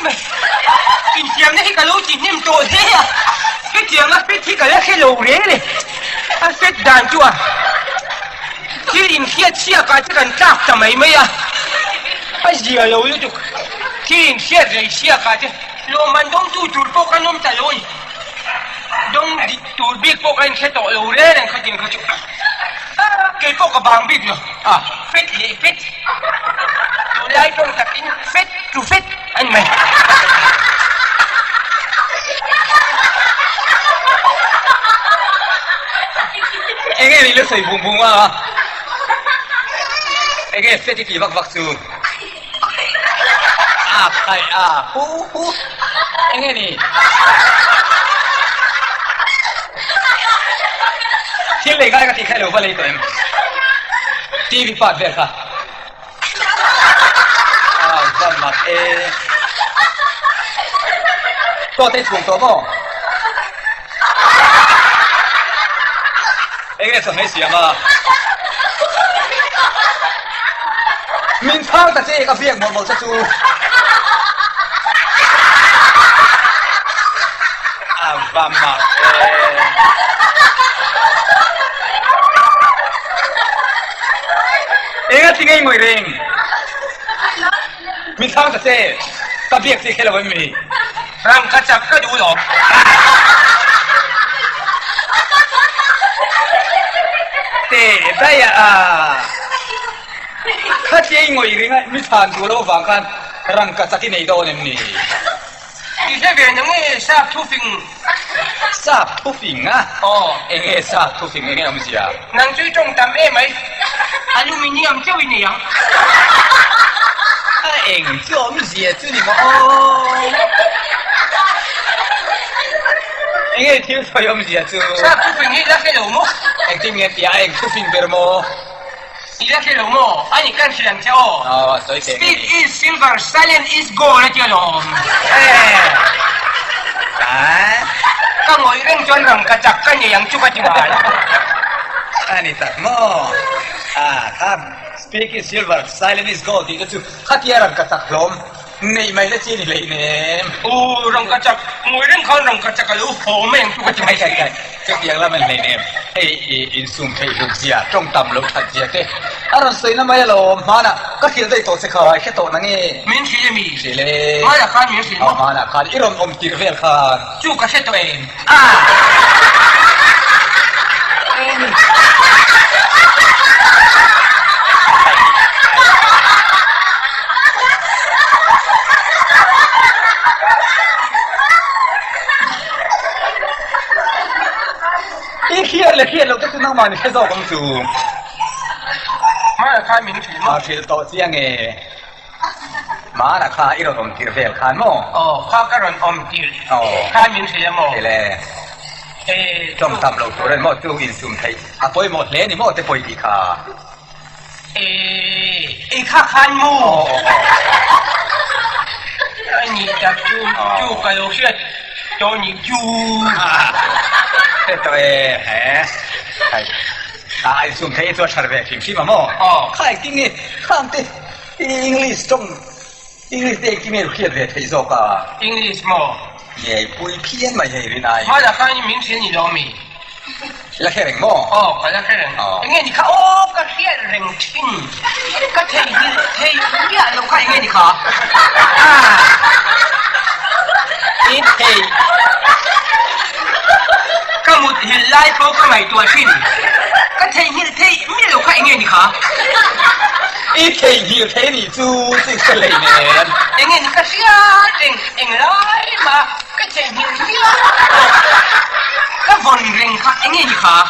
mày chuyện chiếm đấy cái lũ chỉ niệm tội thế à cái chiếm á biết thì cái đấy cái lũ đấy này à biết đàn chua khi in kia chia cái cần trap tầm mấy à à gì à lũ chứ khi in kia rồi chia cái chứ lũ mình đông tu chuột phố cái nôm trả lỗi đông chuột biết phố cái cái tội lũ đấy này cái chuyện cái chuyện cái phố cái bảng biết rồi à phết gì phết tụi lại trong tập in phết chú phết anh mày anh nghe đi lúc thấy bùng bùng à anh nghe phết thì vắt vắt chú à phải à hu anh nghe đi thiên lệ cái khai lầu vào lấy tụi em TV phát về cả à vâng mặt ê có thể xuống tổ không anh nghe xong mấy gì mà mình thang ta chơi cái việc một sát chú à vâng mặt Ingat tingay mo ring. Minsan kasi kabiyak si kailangan mi. Rang kacap ka dulo. Te daya Kati mo ring minsan dulo bangkan rang kacakin ay daw ni. Isa ba nang sa tufing Sa tufing ah. Oh, sa tufing ang siya. nang chui trong tam mai. Aluminium chơi này à? Anh cho mình gì chứ你们哦？anh ấy thiếu phải ông gì à chú? Sao thu phình đi ra cái lỗ mỏ? Anh tin nghe tiếng anh thu phình bề mỏ. Đi ra cái lỗ mỏ, anh ấy cần chuyện cho. Rồi thế. Speed is silver, silent is gold là chưa lỗ. À? Các ngồi reng chuan răng cả chặt cái gì yang chụp cái gì Anh thật mỏ. Tham speak is silver, silent is gold. Thì chú khát kia rằng cả chặt lom. Này mày đã chi này lấy nè. Răng cả chặt, ngồi reng con răng cả chặt cái lỗ phổ mèn chụp cái gì cái tiếng là mình lấy nè. In sum thấy lúc gì à? Trong tầm lúc thật gì thế? Anh say nó mấy lom mà nè. Các khi đây tổ sẽ khởi cái tổ năng nghe. Miễn phí là mi. Chỉ lệ. Mà là khăn miễn phí. Mà nè khăn. Irom tiền về khăn. Chú cái xe tụi em. Khi lâu cái năng mà cái dầu công chủ mà là khai miễn phí mà thì tổ chiang nghe mà là khai irom ông tiền về khăn mò khai cái rồi ông tiền khai miễn phí mà thì là trong tầm lâu tuổi mò chú in sum thấy bôi một lẽ này mò tới bôi đi khá khai khăn mò anh nhìn chặt chú cái lỗ xe cho nhìn chú thế tôi hả ai sum thấy tôi trở về phim mà mò khai kinh nghe khang thế English trong English để kinh nghe hiểu về thấy rõ cả English mà ye bùi phiên mà ye bên này mà là khai miễn phí gì đó mi là cái rừng mò cái là cái rừng nghe đi khá cái rừng chín cái thầy ya lâu khai nghe đi khá ít thầy các một hiện lại phố các mày tuổi xin cái thầy biết lâu khai nghe đi khá ít thầy nhiều thế thì chú chính sẽ lấy nè anh nghe đi cái gì anh lại mà cái thầy nhiều cái vòng rừng khác anh nghe đi khá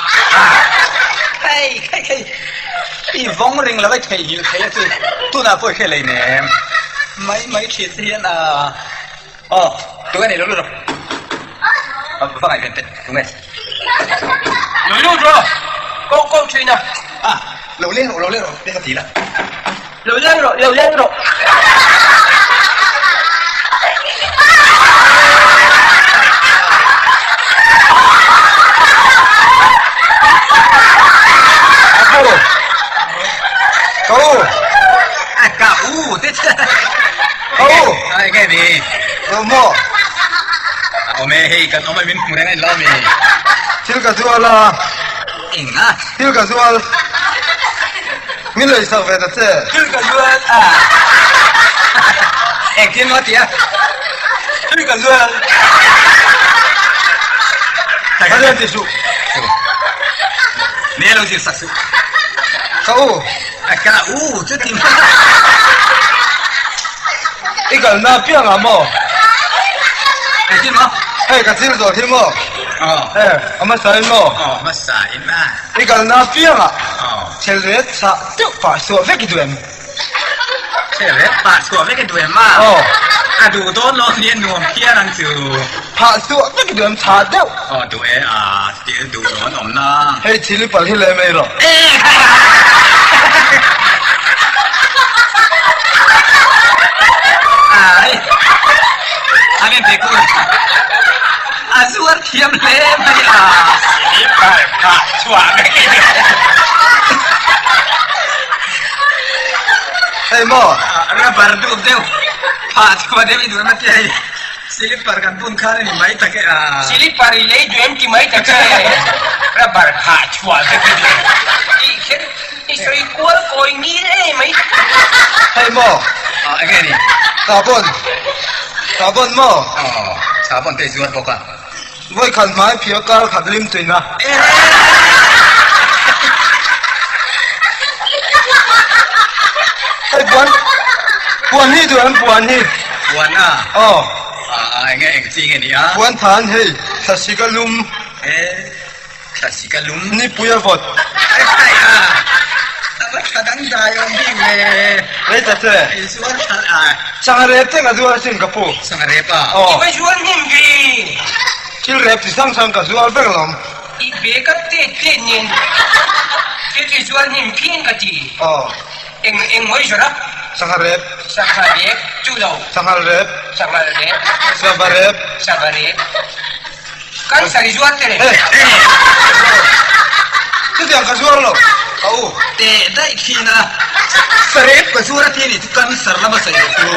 cái cái vòng rừng là cái thầy nhiều thế chứ tôi nào phải lấy nè mấy chuyện thiên tụi cái này lúc rồi vâng anh tên tụi này lúc rồi câu chuyện nào lâu lên rồi đây có gì là lâu lên rồi Câu à cả thế chứ câu ไงนี่ โม เอาแม่ให้กันเอาไม่เป็นผู้ใดไงเรามี ทิลกะซัวละ เองนะ ทิลกะซัวมิเลยสักเวลาเจ้ คือกันด้วยเอกที่มาเตียคือกันด้วย 他在地数， เนี่ยเราจะสักสุ 可恶， อากาจะทีม 一个人那变了么？ ไอ้ที่มั้ง 哎，个这个昨天么？ อ๋อ 哎，我们谁么？ อ๋อมาสายมา 一个人那变了， อ๋อ 前日查就把所谓的人， ใช่เลยปาดตัวไม่กันด้วยมาก 哦， ดูต้นลองเรียนหน่วงเพี้ยนังจู 把所谓的人查掉， อ๋อดูเดี๋ยวดูร้อนอมน้า 嘿，起来把起来没了， เอ๊ะอันนี้เด็กกูสวดเทียมเล่ไม่สีไปผ่าชั่วไม่กิน 哎么， ระบาดดูเดียวผ่าตัวเดียวดูมาเที่ยสิลิปปาร์กันปุ่นข้านี่ไม่ตะเกีย สิลิปารีเลยด้วยที่ไม่ตะเกียระบาดผ่าชั่วไม่กินอีสวยกลัวโกยนี่เลยไหม 哎么， ไอ้ไงนี่ 大本么， อ๋อชาวบ้านเตยสวดบอกว่า 我看买票价看得林对呐，哎，关你对人关你， วันน่ะ 哦， ไอ้ไงเองจริงไงนี่关谈嘿，他是个龙， ข้าสิกะลุม 你不要问。 ไอ้แต่ว่าข้าตั้งใจยอมวิ่งเลย 你在这， ไอ้สวดข้า上海人这个主要是个不， สังเรียป่ะ 你们哦，说你们就来比上上个主要这个人，一别个这年，就是说你们骗个的，哦，因为说了，上海人，上海人就有上海人，上海人。上海人， Sabari. Kan sari jual tere. 哎，这两个主要了，哦， แต่ได้ทีนะสเรฟกับสุรทีนี่ทุกการสารละมาใส่ตัว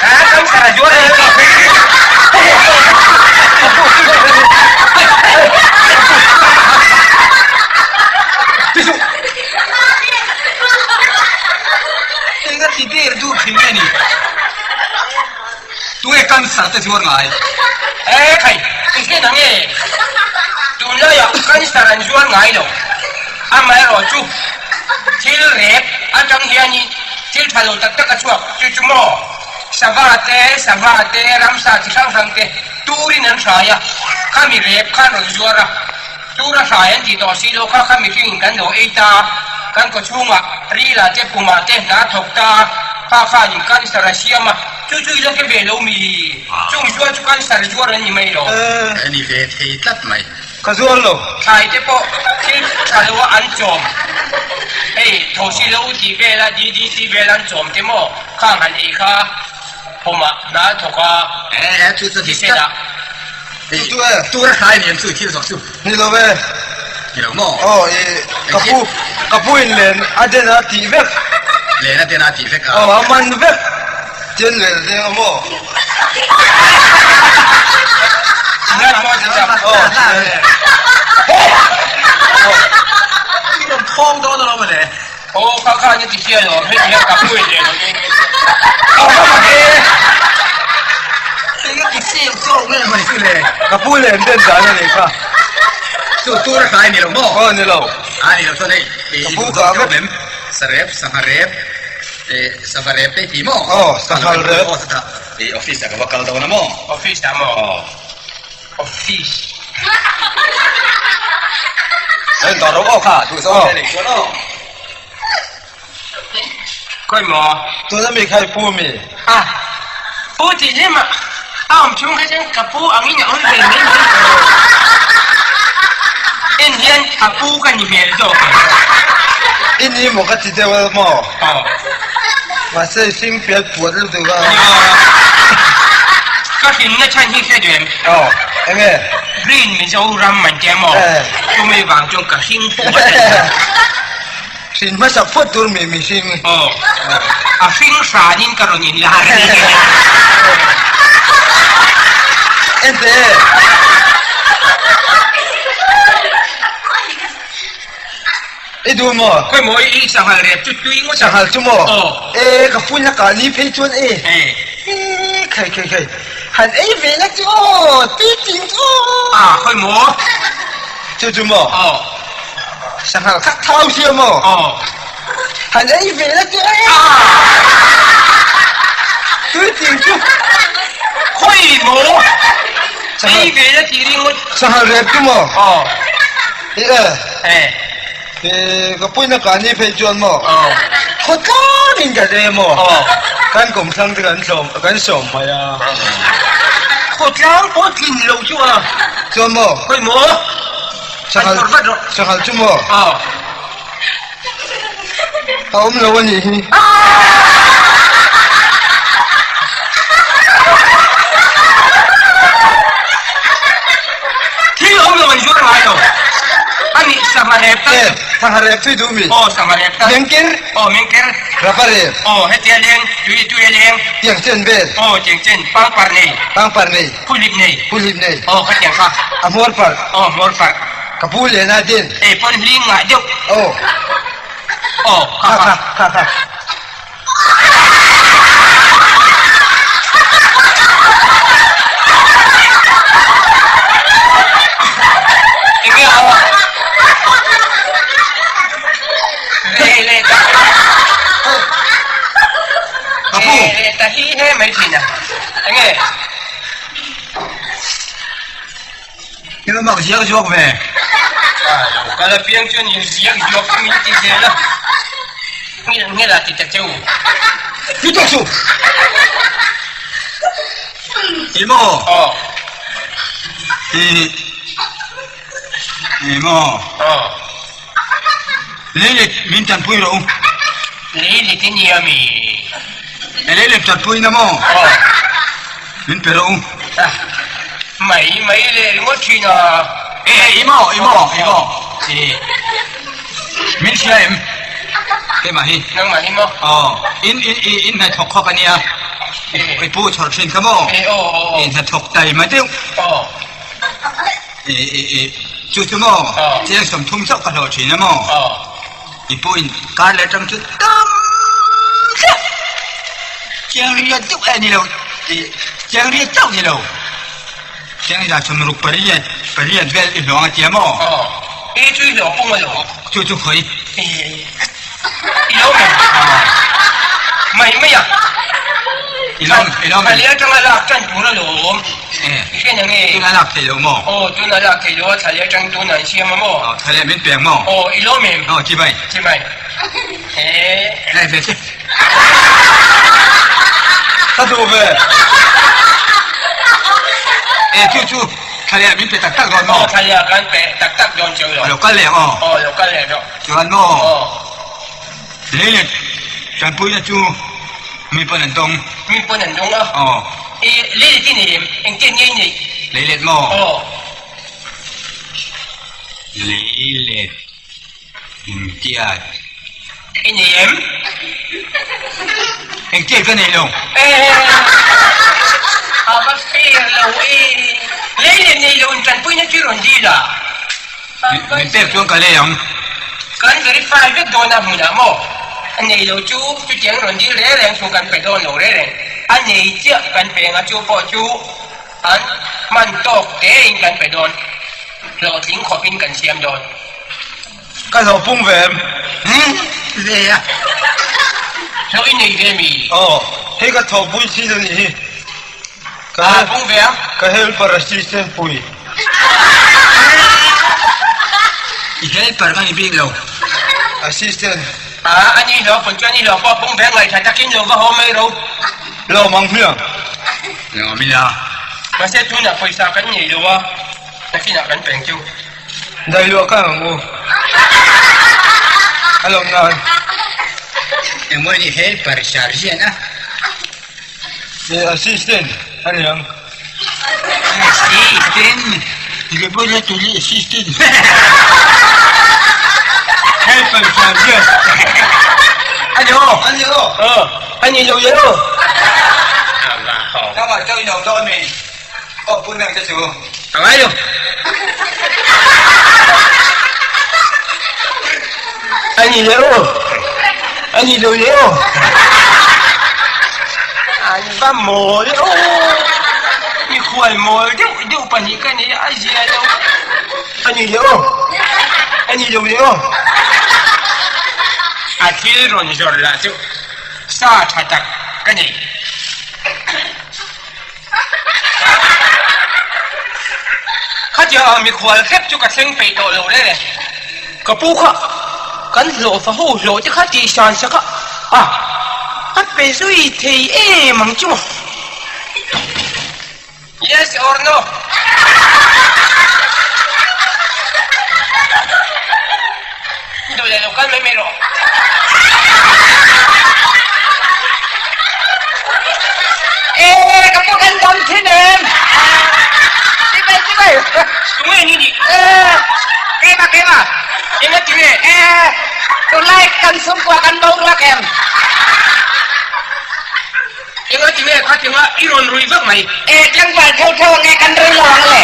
Ah, kan sari jual tere. 这就 เองก็ทีเดียวดูพิมพ์นี่ตัวเองการสารแต่สุรไง Eh, kai. Ini nang eh. Tula ya kan sari jual ngai lo. Amai lo ju. Til rep, ajang hiani. Til thalo tak tak achuak. Cucu mo. Savate, ramsa tisang sangte. Turin ang saya. Kami rep kan lo juara. Tura sayan di do silo ka kami king kan do eta. Kan ko chunga. Rila te pumate na thokta. Pa ni kan sara siama. Cucu ilo ke belo mi. Chung jual kan sara juara ni mai lo. อันนี้เวทีตัดไหม 个主要了， Thai te po til thalo an chom. Hey, thosi lo ti bela di belan chom te mo. Khang han e kha. Puma na thoka. ชุดสถิ Ti ติ se da. ตัวใครเนี่ยสุดที่สองสุด 你老呗， ที่เราหม้อ 哦，个不因人，阿这那地位， เลยนะเดนาตีเฟก 哦，阿蛮位，真人这个么， Na mo te sa. 哦， ที่เราท้องโตตลอดมาเลย Oh, kha ni ti sia lo. He ni ka pu le lo ni. 哦，干嘛的？ เองก็ติดเสียงโซ่เงี้ยมาสิเลย 个不人真咱的你看， สุดตัวใครเนี่ยเราหม้อ 哦，你老， อันนี้เราตัวนี้ผู้กำกับเป็นสเรฟสังหารเรฟสังหารเรฟได้ที่หม้อออฟฟิศกับว่าเขาตัวนั้นหม้อ Office da mo. Office. เอ็นต่อเราออกค่ะถูกต้องเลยตัวน้อ Koi mo. 昨天没开铺没？ Ah. Pu ti le ma. Am chung ka jan ka pu ang ina on ben men. En hian apu ka ni mel do. 印尼某个直接我么？ Oh. 我是新别脖子这个， Ka hin na chan hi ke dem. 哦，那个， Green mi zo ram man te mo. Eh. Chu me wang chung ka hing pu ba. 新么小佛都没新。 Oh. A hing sa nin ka ron in la. ente idu mo ค่อยหมอยอีสังหารเรียบจุดจุยง sahal chu mo ka pun na ka ni phei chuan เอ้ khai han ei ve na chu ti ting chu ค่อยหมอ chu mo อ๋อ sahal kha thau sia mo อ๋อ han ei ve na chu ti ting chu ค่อยหมอไอ้เวลาทีริง sahal rep chu mo อ๋อ เอ้ ka pun na ka ni phei chuan mo อ๋อ kho tla ning ka de mo อ๋อ kan kom sang de kan som ma ya โคตรล้างโคตรกินเราชัว chuan mo ค่อยหมอ sahal chu mo อ๋อ om lo niที่เราเราอยู่ไหนเราอันนี้สมาร์ท thang rep tu du mi อ๋อสมาร์ท Mengker อ๋อเมงเกอร์ rapare อ๋อเฮตีเลียงจุยเลียง tiang chen bel อ๋อเจงเจนปังปาร์นี่ pang par nei ผู้ลิบนี่ pulip nei อ๋อขัดยังค่ะ amor par อ๋อมอร์ฟัก kapul le na din เอ้ปนลิงอ่ะเดี๋ยว oh อ๋อค่ะ khaอย่างเงี้ยเอาเล่เล่ตาเล่ตาฮีเฮ้ไม่ทีนะอย่างเงี้ย 이거 막 지역 지역 왜? Kalau piang cuan yang siap jual kami tiga lah. Ni lah kita jauh. Itu su 이모, Oh, 이모, oh. 레레 민탄 보이러. Lili tini kami. 레레 tat 보이나 뭐? Oh, 민 빼러. ah, mai le remote China. 이모. 민 시아임. cái mà hi Nang mai mo. in này thọc khó cái nia cái bố chọn xin cái mò Oh. in là thọc đầy mà tiêu Oh. chú chú mò chỉ là sầm thung sóc cái đồ chuyện mò Oh. cái bố in cá lại trong chú tâm chẳng đi chúc ai đi đâu chẳng đi chúc đi đâu chẳng đi là chồng lục bari về đi lo cái gì mò Oh. Ini cuy lo pun lo. chú khơi Ilo kan. Mai ya. Ilo Kalian jangan lakukan pula lo. Ikan yang ni. chú là lạc thì đâu mò Tu nak lah kilo, saya jangan tu nak siapa mo. thay lại miếng bèn mò Ilo mem. chị vậy Cimai. này về chứ ta du ve chú thay lại miếng bèn tắc tắc rồi mò Saya akan tak don jauh lo. rồi cái lẹ mò Lokal le lo. chú ăn mò lấy lên chẳng bùi là chú mi bận hành động Mi pun nandung lah. Lili tini, engkau ni. lấy lên mò lấy lên kia Ini em. anh kia cái này luôn Apa sih lo Lili ni lo kan punya curun dia. mình biết chú cái này không Kan dari private dona muna mo. Ani lo chú tiếng rồi đi lẽ rèn chú kan phải don lo lẽ rèn. Ani chưa kan phải ngã chú bỏ chú. Anh man tóc để kan phải don. Lo tiếng khó pin kan xem don. cái đầu bung về về à So ini dia mi. he cái thầu bui chi rồi nhỉ Pung về. cái help para system bui cái phần cái biết đâu assistant Ani lo pun ni lo pa pung về ngày thay takin lo ba hôm nay đâu. lo mang hiang rồi mình là Masih tu nak paisa kan ni lo wa. Tapi nak kan peng chú. dai lo ka ngo alom na em mới đi hết phần charge na assistant anh yang assistant cái bố là tôi assistant help phần charge Aduh. anh Ani lo ya lo. các bạn chơi đầu tôi mình อ๋อปุ่นนั่งจะจู อะไรอยู่อันนี้เร็วอันนี้เร็วอันนี้บ้าหมอเร็วมีควายหมอเดี๋ยวปัญญากันนี่ไอ้เหี้ยเร็วอันนี้เร็วอันนี้เร็วอาทิตย์รุ่งจอดละจูสาชัดจักกันนี่ข้าจะเอามีควายเก็บจุกกระเซ็งไปโตเร็วเลยก็ปุ๊กอะกันโหลฟ้าหูโหลจะข้าตีชานสักอ่ะอันเป็นสุยเทย์มังจู yes or no ดูแลลูกกันไม่รู้กับพวกกันดำที่เดิมที่ไปตรงนี้ดิเก็บมาเอ็งก็จีตัวไล่กันสมกว่ากันเบาละแกมเอ็งก็จีเขาจีว่าอีรอนรุยฟักไหมจังหวะเท่าไงกันรุยลองเลย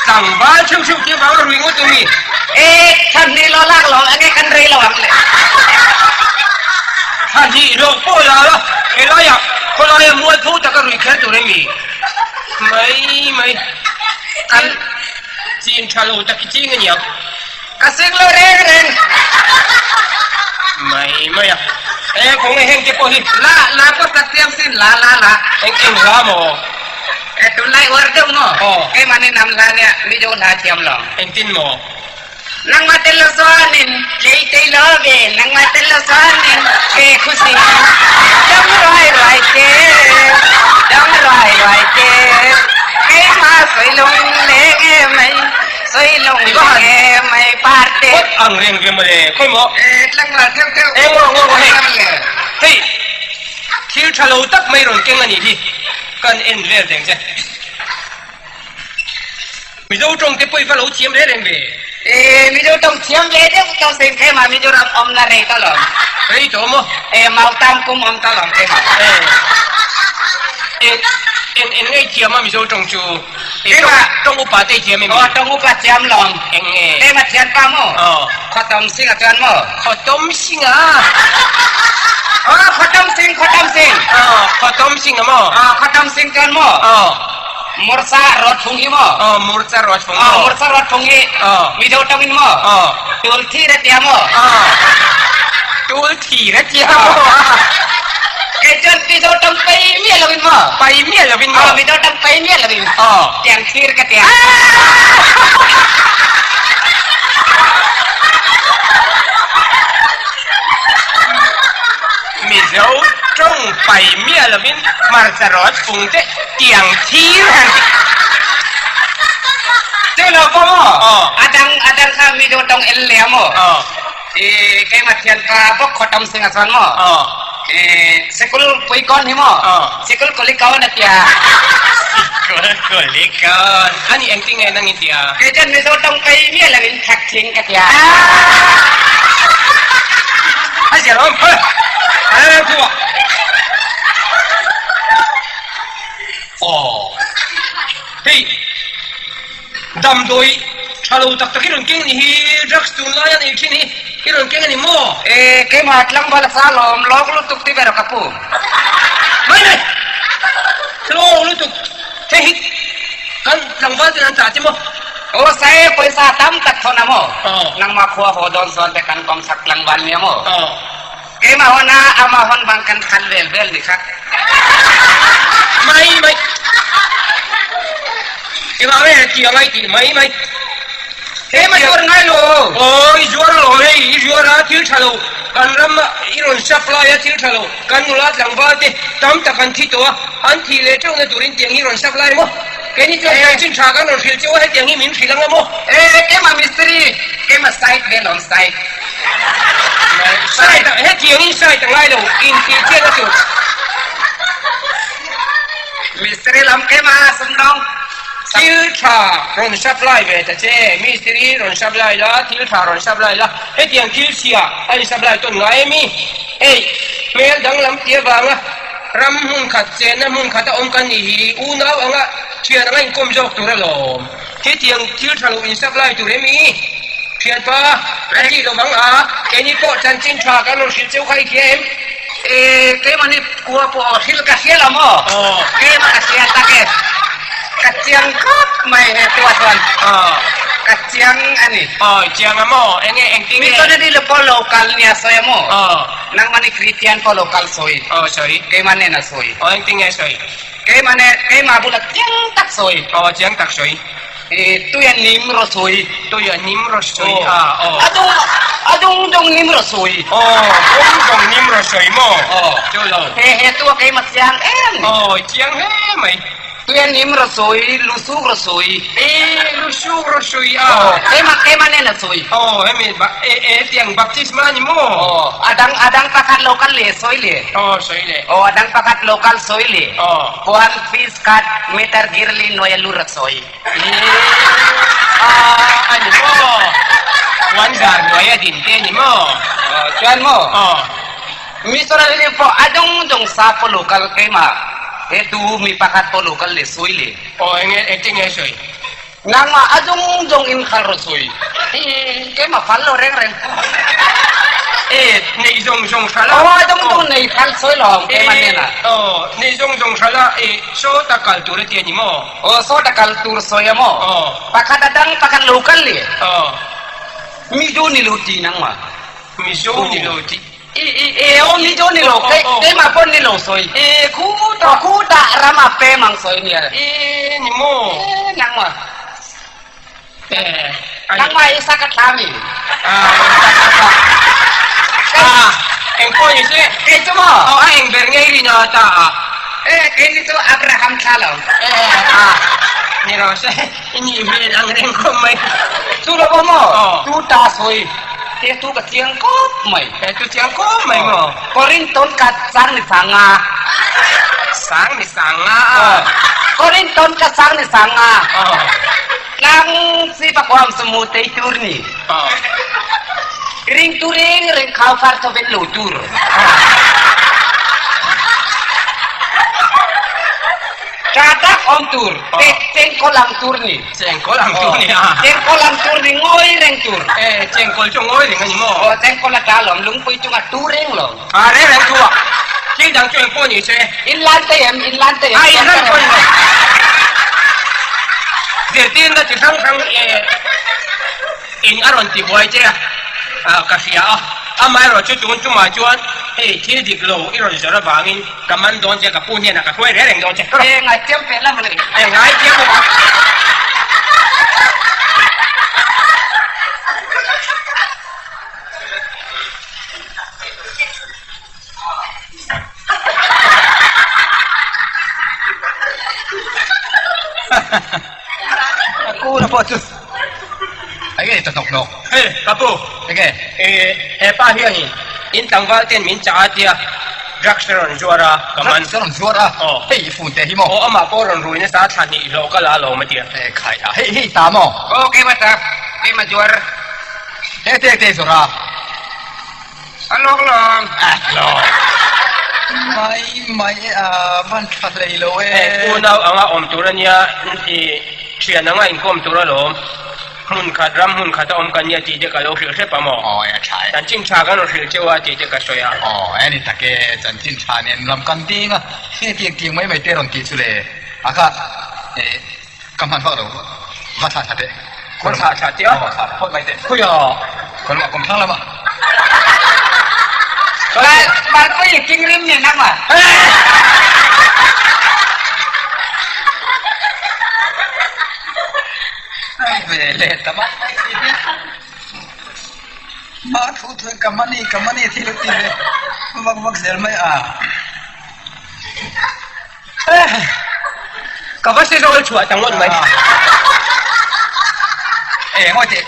ต่างบ้านชิวๆที่บ้านรุยงูตัวนี้ท่านนี่ล้อลากหลอกไงกันรุยลองเลยท่านนี่เราพูดแล้วเราอยากคนเราเนี่ยมวยพูดแต่ก็รุยแค่ตัวนี้มีไม่กันจีนชาโลตะกี้จีนเนี่ยกระซิกเลยเร่งไม่อะคงไม่เห็นเก็บพอดีลาก็ตัดเตรียมสิ้นลาเอ็งลาโมตุไลวอร์ดโมมันนี่นำลาเนี่ยมิโดลาเทียมหรอเอ็งตินโมนังมาเตลโซนินเลยเตลเบนังมาเตลโซนินเกคุสิจังไรเกจังไรเกมาสวยลงเล่ไม่สวยลงเล่ไม่ปาร์ตี้อังเรียงมาเลยค่อยหมอลังลาเที่ยวว่าเฮ้ยคิวชาลูตักไม่รอนเก่งอันนี้ดิกันเอ็นเรียนเสียงใช่มีเจ้าจงที่ไปฟ้าลูเทียมเรียนเบมีเจ้าจงเทียมเรียนเจ้าเสียงแค่มามีเจ้ารับอมนาเรตลอดเฮ้ยโจมมาตามกุมอมตลอดเอ็งไอ้เทียมมีเจ้าจงจูจงอุปาเตเทียมไม่มีจงอุปาเทียมลองเอ็งมาเทียนป้าโม่ขอต้มสิงอ่ะจวนโม่ขอต้มสิงอ่ะขอต้มสิงขอต้มสิงอ่ะโม่ขอต้มสิงจวนโม่มูร์ซารถฟุ้งยี่โม่มูร์ซารถฟุ้งยี่มีเจ้าต้มอินโม่ตูลทีระเทียมโม่ตูลทีระเทียมโม่Kecuali video tempai miel lebih mah. Pai miel lebih mah. Video tempai miel lebih. Yang kir ketiak. Video tempai miel lebih. Marcarot fungte yang kir nanti. Itu apa mah? Adang kami video tong elia mah. Kayak matian kapok khotam singasan mah. Sekul puikon himo, sekul kolikawan atia. Kolikawan, ani engting enang itia. Kejan miso tong kai ni lagin hacking atia. Ajar om, tua. Hei, dam doi, kalau tak takirun king ni drugs tu layan ini ni. Kirun kengan ni mo. Kay matlang bala salom, log lutuk ti pero kapu. May. Log lutuk. Hei. Kan lang bala nan tati mo. Saya paisa tam tak thona mo. Nang makuha hodon son te kan kom saklang bal niya mo. Kay mahona amahon bangkan kalbel ni kak. May. Ibawe ti may. Jual ngai lo. Jual lo hei, jual til chalo. Kan ram iron supply til chalo. Kan nulat lang ba te tam takan ti to. An ti le chong na turin tiang iron supply mo. Kani to yang chin cha kan ro thil chu he tiang hi min thil lang mo. Ke ma mistri, ke ma site ben on site. Site he tiang hi site ngai lo in ti che na chu. Mistri lam ke ma sum dong. Til cha ron supply về ta che mystery ron supply la til cha ron supply la he tiang til sia ai supply ton ngai mi ei เมลดังลำเตียบางะรำหุ่นขัดเจนน้ำหุ่นขัดอมกันนี่อูน่าอ่ะเชียร์นั่งก้มจอกตัวละลมที่เตียงที่ทะลุอินสักไล่ตัวเรมีเพียรปะและที่เราบังอาแกนี่ก็จันจินชากันเราสิเจ้าใครเกมแกมันนี่กลัวปอดที่ละกะเสียละมั้งแกมันกะเสียตะแกกะเจียงก็ไม่ตัวส่วนกะเจียงอันนี้เจียงอะมั้งเอ็งติ้งมีตัวนี้เลยพอโลกาลเนี่ยสวยมั้งนั่งมันนี่คริสเตียนพอโลกาลสวยสวยแกมันเนี่ยน่ะสวยเอ็งติ้งไงสวยแกมันเนี่ยแกมาบุตรเจียงตักสวยเจียงตักสวยตัวยันนิมรสวยตัวยันนิมรสวยอะดงนิมรสวยดงนิมรสวยมั้งเจ้าเราตัวแกมาเจียงเจียงไหมตัวยันนิมรสวยลูซูรสวยลูซูรสวยแกมันเนี่ยน่ะสวยมีเตียงบัพติสมานี่มั้งadang pakat lokal le soi le soi le adang pakat lokal soi le kuan fish cut meter girli noya lurak soi ani mo wan gar noya din te ni mo chuan mo misora le po adong sa po lokal kay ma tu mi pakat po lokal le soi le eting soi nang ma adong in khar soi kay ma fallo reng你种啥啦？种你看水浪，给嘛呢？你种啥啦？说大概多了点你么？说大概多水么？pakat adang pakat lokal le。mijo ni loti nang ma。mijo ni loti。mijo ni lo，给嘛pun ni lo水。kuda rama pe mang水ni。你么？nang ma。nang ma isa kat kami。engkau ni sih, itu mo, eng berngai ni nata, ini tu Abraham Salam, ni rasa ini bilang engkau mai, tu lo mo, tu tasoi, tu ketiang kop mai, tu tiang kop mai mo, korinton kat sang ni sanga, korinton kat sang ni sanga, nang si pakwam semut itu ni. Ring turing ring kau far to bet lutur. Katak om tur, cengkolang tur ni. Cengkolang tur ni. Cengkolang tur ni ngoi ring tur. Cengkol cong ngoi ring ni mo. Cengkol dalam lung pui cuma turing lo. Ring tu. Ki dang cengkol ni se. Inlan te em. Inlan tu. Dia tinda ti sang in aron ti boy je. Kasi amai ro chu tun cuma cuan ti dik lo iro jara bangin kaman don je kapunya nak kau reng don je ngai tiam pela mana ngai tiam mo aku dapat tu Ay, tatok no. Kapu. Okay. Pa hiya ni. In tanggal ten min cha atia. Drugstore juara kaman. Drugstore juara. Hey, funte himo. Ama poron ruina sa than ni local alo matia. Khai. Hey, tamo. Okay, mata. Hey, majuar. Te sura. Along. Lo. Mai ban thalei lo una anga om turania siya na nga inkom turalo. Hun kata om kanya tije kalau sih pamo. Ya cai. Dan cing cagan sih cewa tije kasoya. Ini take cancin cane lam kanting ah. Ini tiang mai teron tisule. Aka kaman baru. Masa sate. Masa sate ya. Hot mai te. Kuya. Kalau aku tang lama. Baru ini kingrim ni nama. Bele tamat. Mat hutan kamani tilu tilu. Mag selmai Kapas ni soal cuat tanggut mai. Ngote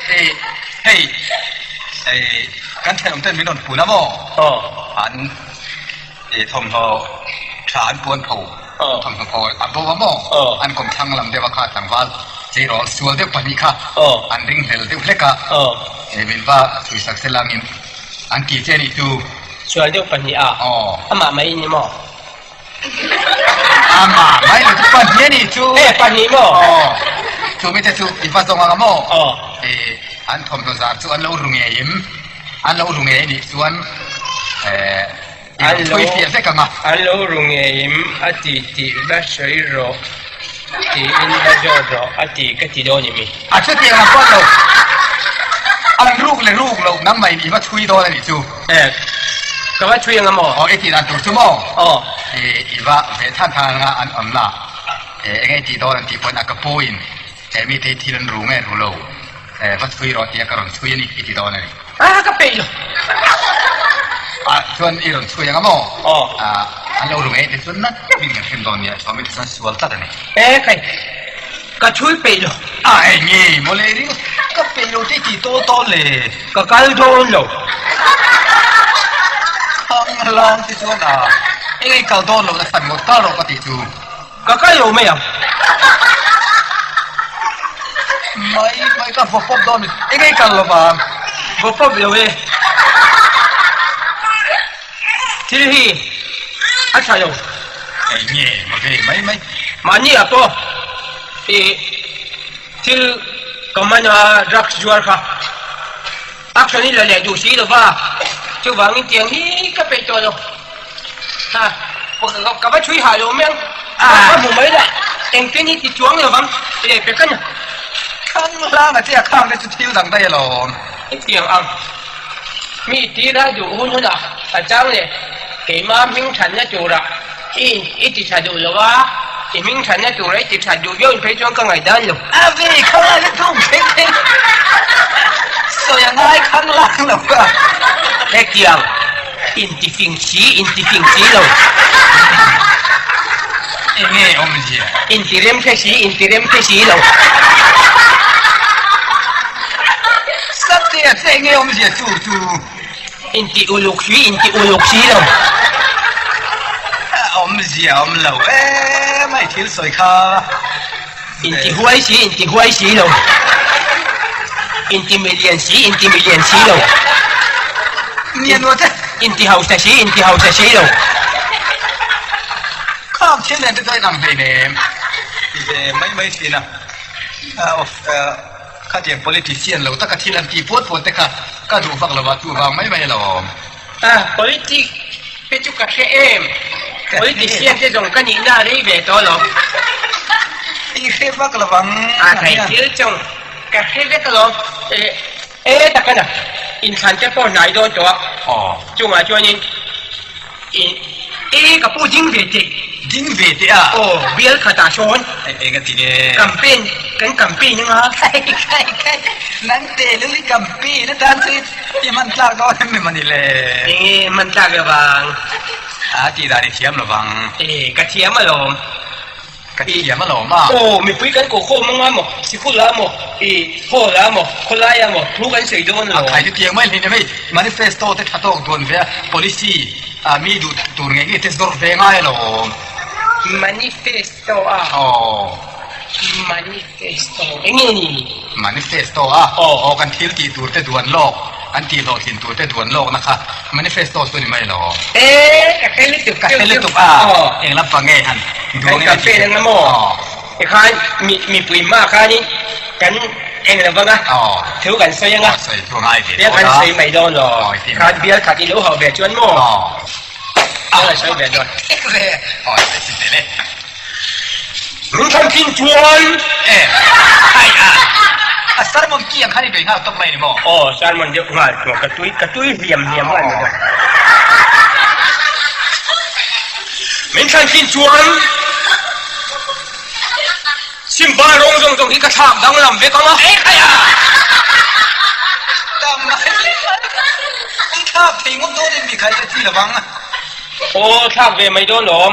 hey. Kan thèm tên mình đồn phù lắm anh thầm hồ tràn buồn phù thầm hồ anh bố lắm anh cũng thăng làm đeo khát thằng val chỉ rồi xuôi đeo pani kha anh ring hel đeo leka mình va suy sắc sẽ làm anh kỳ chơi đi tu ส่วนเดียวปัญญา อ๋อ อามาไม่นี่หมอ อามาไม่เลยทุกคนเนี่ยนี่จู เอ๊ะปัญญาหมอ อ๋อจูไม่ใช่จูอีฟ้าทรงอ่ะโม อ๋อ อันทอมตัวซาจูอันเรารุ่งเยี่ยมอันเรารุ่งเยี่ยมนี่ส่วนอันช่วยเพียรใช่กันมั้ย อันรู้รุ่งเยี่ยมอดีตแบบสวยรอที่อินเดียรออดีตก็ที่โดนมี อ่ะช่วยเพียรมาก่อนเราอันลูกเลยลูกเราน้ำใหม่นี่มาช่วยตัวเลยนี่จู ก็ว่าช่วยยังหมอ อ๋อไอ้ที่นั่นตัวจูโม อ๋อ อีว่าเวทันทางอันน่ะไอ้ที่ตัวนั้นที่คนอักปูอินมีที่นั่นรู้ไงรู้เราพัดช่วยรอที่การช่วยนี่ที่ตัวนั้น ก็เป็นอยู่ ส่วนอีรอนช่วยยังไงมั้ง อ๋อ อันเรารู้ไงแต่ส่วนนั้นวิ่งเห็นตอนนี้ชอบมีส่วนส่วนตัดนี่ ใครก็ช่วยเป็นอยู่ ไอ้เงี้ยโมเลรีก็เป็นอยู่ที่โตเลย ก็การโดนอยู่ ข้างล่างที่ส่วนไอ้การโดนเราจะสั่งหมดตลอดก็ติดอยู่ ก็รู้ไหมอ่ะ ไม่ก็พบโดนไอ้การเราบ้าง พบอยู่เว้ยที่นี่อาชายอยู่ ไอ้เงี้ยโอเคไม่ มานี่อ่ะพ่อที่ก็มันรักจวดค่ะอักษรนี่เลยดูสิหรือเปล่าจู่วางนี่เตียงนี่ก็เป็นตัวเราฮะพวกเราก็ไปช่วยหาอยู่มั้งก็ผมไม่ได้เองที่นี่ที่จ้วงอยู่บ้างเลยไปกัน ข้างล่างที่ข้างได้จะทิ้วดังได้หรอ เตียงอ่ะมีที่ได้อยู่หุ่นหุ่นอ่ะอาจารย์เนี่ยเกี่ยมามิ่งฉันเนี่ยจู่ละอีที่ฉันดูหรือว่าที่มิ่งฉันเนี่ยจู่ไรที่ฉันดูย้อนไปจ้วงก็ไงได้หรอ พี่ข้างล่างก็ทุ่มเพ่งสวยง่ายข้างล่างหรอวะ เล็กเตียงอินที่ฟิงชีเรา ไอ้เงี้ยอมจี อินที่เริ่มแค่ชีเรา สัตย์เนี่ยไอ้เงี้ยอมจีจู่ อินที่อุลุกชีเรา อมจีอมเหลาไม่ทิ้งสวยค่ะ อินที่หวยชีเราอินที่มิเลียนชีเรา เมียนวด อินที่เฮาส์ชีเรา ข้ามเช่นนั้นจะได้นำไปเนี่ยไม่สินะข้าเดียง politician เราตั้งที่นั่นที่พูดแต่ค่ะก็ดูฟังแล้วว่าดูฟังไม่หรอก politik เป็นจุกกระเอ็ม politician จะจงกันยิงได้ได้แบบตัวหรอ อีเขียฟังแล้วฟัง ใครที่จงกระเอ็มก็หรอแต่กันนะอินสันจะป้อนไหนโดนตัว อ๋อ จุมาจวนกับผู้ยิงเวที ดิ้งเวทีอ่ะ โอ้เบียร์ขาตาชน ไอ้กันทีเนี่ย กัมเปญยังไง ใครนั่นเตะลุยกัมปีนั่นดันสิที่มันลากก็ไม่มันนี่เลย มันจากระบาง จีดานี่เทียมระวัง กระเทียมมาลม กระเทียมมาหล่อมาก โอ้มีปุ้ยกันโกโก้มั้งมั้งสิคุณละมั้งโคละมั้งคนละยังมั้งทุกคนสื่อโดนหรอ ใครที่เทียมไม่เห็นไหม manifesto ที่ทัดอกโดนเวีย policy มีดูตัวไงที่จะโดนเวียง่ายหรอ manifesto อ๋อ manifesto เอ็งนี่ manifesto กันที่ที่ตัวแต่ดวนโลกอันที่เราถิ่นตัวแต่ดวนโลกนะคะ manifesto ตัวนี้ไม่หรอกับแค่ลิตุก กับเป็นลิตุกเองรับฟังไงฮันดูไง กับเป็นนะมั้งไอ้ข้ามีปุ้ยมากข้านี่กันเองเลยบ้างอ่ะถือกันใส่ยังไง ใส่ตัวง่ายดี เบียร์กันใส่ไม่โดนหรอกขาดเบียร์ขาดที่รู้เขาเบียร์ชวนมั้งเอาใช้เบียร์ด้วย เลยอ๋อได้สิเลย มึงทำกินจวน ไอ้สารมันเกี่ยงขันนี่เป็นข้าวต้มไม่นี่มั้ง โอ้สารมันเยอะมากกระตุ้ยเหลี่ยมกันเลยมึงทำกินจวนชิมบารงจงอีกกระชากดังลำเวกังอ่ะใครทำไมไม่ข้าวทิ้งมันโดนมีใครจะที่ระวัง โอ้ชากเวไม่โดนหรอก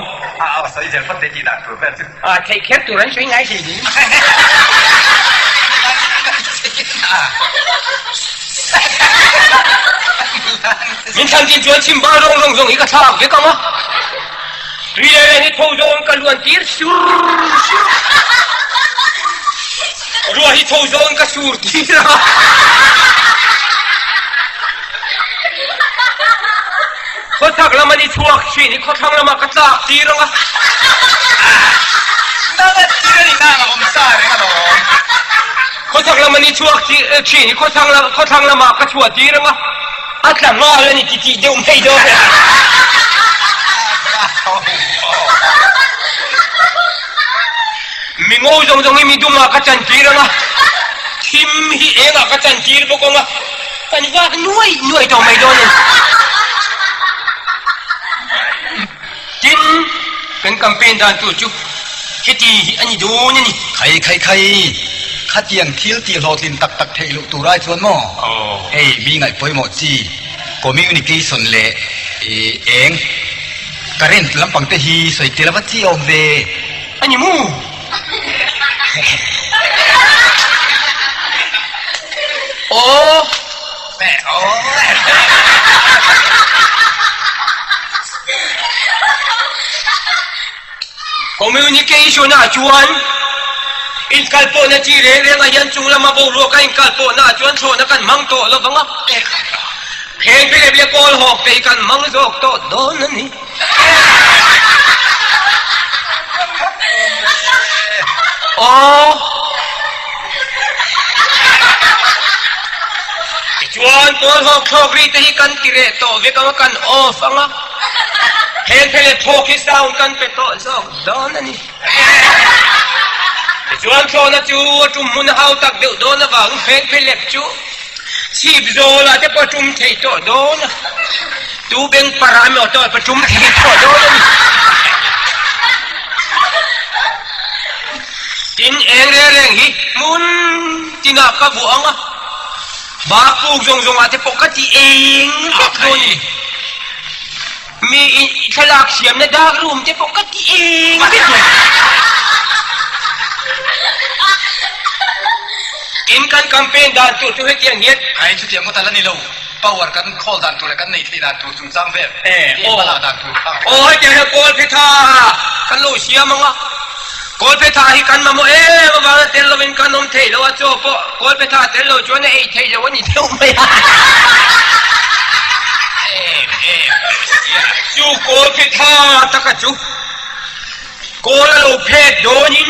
ใส่เสื้อผ้าเด็กจีนตัวแบบใช้แค่ตัวนั้นใช้ง่ายสิมึงทำกินจวนชิมบารงจงอีกกระชากเวกังอ่ะเรียนนี่ทูจงกันล้วนตีร์ชูรัวที่ทูจงกันชูตีร์ ทักละมันนี่ทั่วชีนี่เขาทางละมากระตากตีแล้วอ่ะ นั่นที่นี่นั่งกับผมซ่าเลยครับผม เขาทางละมันนี่ทั่วชีนี่เขาทางละมากระชั่วตีแล้วอ่ะอัดหลังงอเลยนี่จีเดียวไม่โดนมีงูจงมีดุมากระจันจีแล้วอ่ะทิมฮีเองอ่ะกระจันจีบอกว่ากันว่าหน่วยจงไม่โดนจินเป็นแคมเปญด้านตัวจุคิดดีอันนี้ดูนี่ใครข้าเจียงทิลตีโรตินตักเทลุตูไรชวนหม้อเฮ้ยมีไงป่วยหมดจีก็มีอุนิกิสนเล่เองกระเร่นลำปังเตฮีสวยเทลวัตจีอมเวอันนี้มูโอ้แม่โอ้communication na chuan in kalpo na chi re re ngayon chung la maburo ka in kalpo na chuan so na kan mang to lo banga heng pile bile kol hok te kan mang jok to don na ni oh chuan kol hok thok ri te kan kire to ve kan off anga heng pile thoki sound kan pe to jok don na ni chuan so na chu tum mun hau tak deu don na wang heng pile chu chip zo la te pa tum thei to don tu beng param to pa tum thei to don ni tin eng re hi mun tina ka bu anga ba pu zong ate pokati eng don niมีฉลากเสียมในดาร์กรูมจะปกติเองอินกันแคมเปญด่านตัวช่วยเกี่ยงเย็ดใครชุดเทียมก็แต่ละนี่เราเป้าหวังกันคอลด่านตัวแล้วกันในที่ด่านตัวจุ่มซ้ำแบบโอ้ด่านตัวโอ้ยเจ้าโกลเพทากันลูเสียมั้งวะโกลเพทาฮิกันมาโมมาบางเตลวินกันนมเทลว่าโจโปโกลเพทาเตลจวนไอ้เทลวันนี้เท่าไม่จูโกพิธาตะกะจูโกลโลเพดโดนิน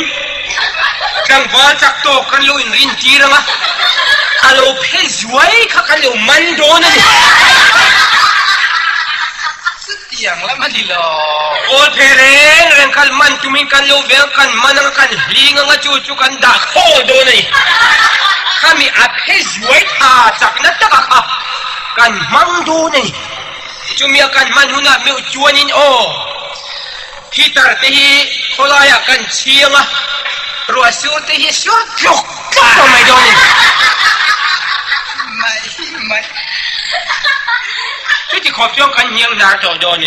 จังหวะจักโตกันลุอินรินจีระมะอโลเพสวยข้ากันลุมันโดนนี่สุดอย่างละมันดีหรอโกลเพเรงกันมันตุมินกันลุเวงกันมันกันลิงงะจูกันดักโคโดนี่ข้ามีอเพสวยอาจักนัตตะกะกันมังโดนี่จุมีกันมันหุนามีจวนินโอฮิตาร์ที่คนลายกันเชียงรัวสูที่สุดจุกก็ไม่โดนไม่ชุดที่ขอบจ้องกันยังนาจอโดน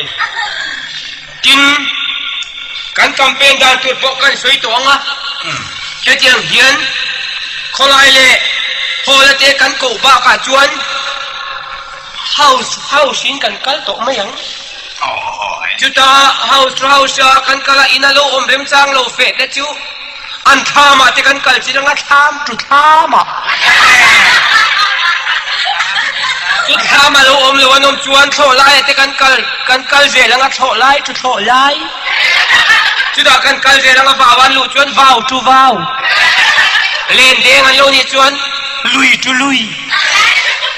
กินกันแคมเปญด่านตัวพวกกันสวยตัวงะแค่เจียงเฮียนคนลายเล่พอละเตกันกูบ้ากาจวนhouse in kan kal to mayang juta house kan kala inalo omrem chang lo fe te chu an thama te kan kal chiranga tham tu thama chu thama lo om lo anom chuan tho lai te kan kal je langa tho lai tu tho lai juta kan kal je langa bawan lu chuan vau tu vau len deng an lo ni chuan lui tu lui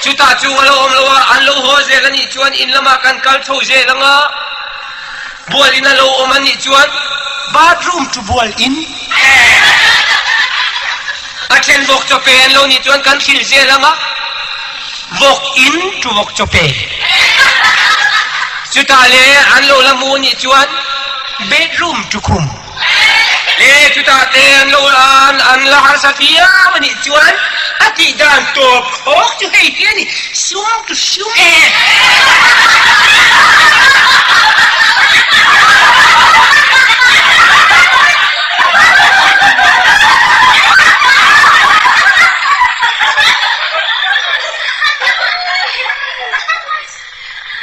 chú ta chú alo om lo an lo ho je la ni chuan in lama kan kal tho je langa bol in alo om an ni chuan bathroom to bol in a chen vok cho pen lo ni chuan kan khil je langa vok in to vok cho pe chú ta le an lo la mu ni chuan bedroom to kum le chú ta te an lo an la har safia ni chuan ati dan to khok chu hei ti ni sum tu sum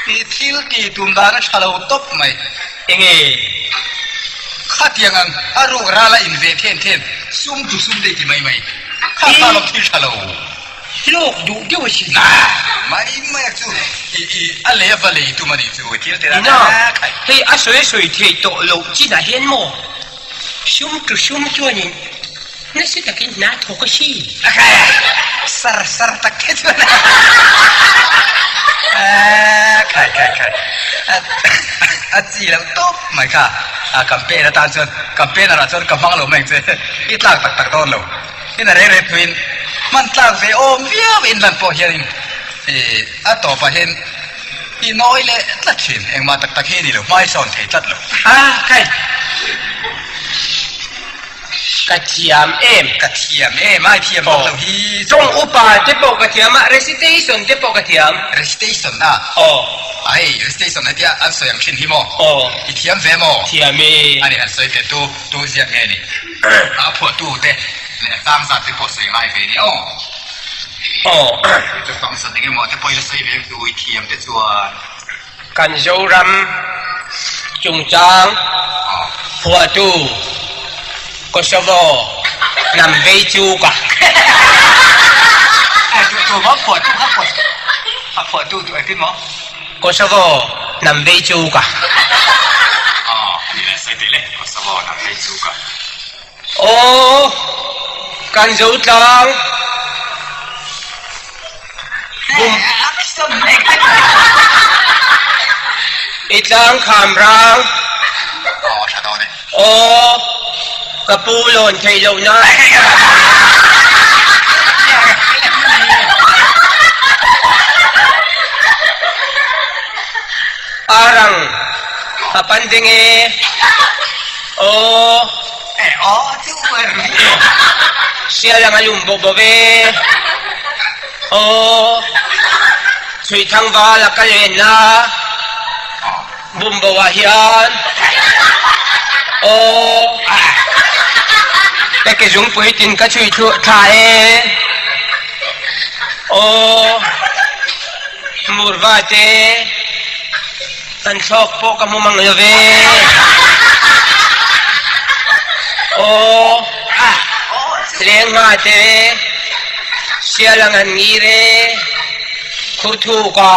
ti thil ti tum dan chalo top mai enge khatiangan aru rala in ve then sum tu sum de ti mai kha lo thi chalo โลกดุเดียวสิ ไม่จู่อะไรอะไรตัวมันจู่ที่เราเจอ นี่นะเฮ้ยอาสวยเทโตโลกจีน่าเห็นมั้งชุ่มจวนนี่นั่นสิตะกินน้าถูกก็ชี้ sar tak gitu kai aci lah top mereka campaign atau campaign atau kemang lo mereka itlak tak tahun lo ini rere twin mantlak ve om biar inlan pohjarin atau pahen inoi le tlatin yang mata tak ini lo mai son teh tlat lo kaiกระเทียมเอ็ม ไม่เทียมบอกเราฮี จงอุปาเทปกระเทียม recitation เทปกระเทียม recitation recitation นั่นที่อันสวยงชินฮิโมอีเทียมเวโม เทียมเอ อันนี้อันสวยแต่ตัวเสียงไงนี่พอตัวเตะเนี่ยตามสัตว์ที่พอสวยง่ายไปนี่จะฟังสัตว์ยังไงหมดจะปล่อยเราใส่เวงดูอีเทียมแต่ตัว กันโจรำจุงจางหัวตูก็ชอบนำไปจูกะตัวมั้งปวดตู้ตัวขึ้นมั้ง ก็ชอบนำไปจูกะ นี่แหละใส่ดีเลยก็ชอบนำไปจูกะ โอ้กันโจรำบุ้มอีจางขามรัง ชัดเอาเลย โอ้กระปูหล่นไทยโลน่าอารังปันดิงโอ้จู่เรื่อง เสียยังลุมบบบโอ้ช่วยทางบ้านละกันเลยนะบุ้มบวาฮิอันโอ้แต่แกจงไปตินก็ช่วยทั่วไทยโอ้มูร์วาเตอันชอบพวกมุมังเลเวโอ้เลี้ยงมาเตเสียลังอันนี้เรคุทูกะ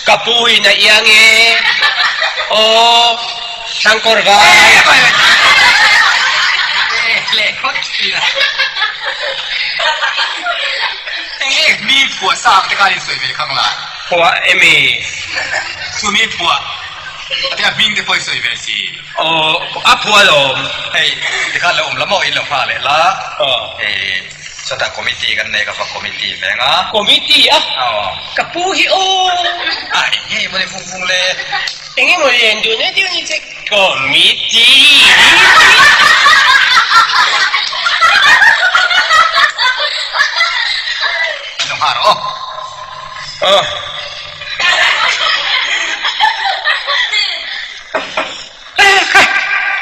กะปุยนะยังเอโอ้สังกอร์วาเละก็ทีนะมีผัวสาวแต่การสวยไปข้างหลัง หัวเอมี่ สุมีผัวแต่บิงจะไปสวยไปสิ โอ้อัพหัวลม เฮ้ยที่ข้าเราอมละโมอินละพาเลยละสถานคอมมิตี้กันในกับคอมมิตี้แม่งอ่ะ คอมมิตี้อ่ะกับปูฮิโอเฮ้ยมันฟุ้งเลยเอ็งมันเรียนดูเนี่ยเดี๋ยวนี้จะคอมมิตี้น้องฮาร์โอ้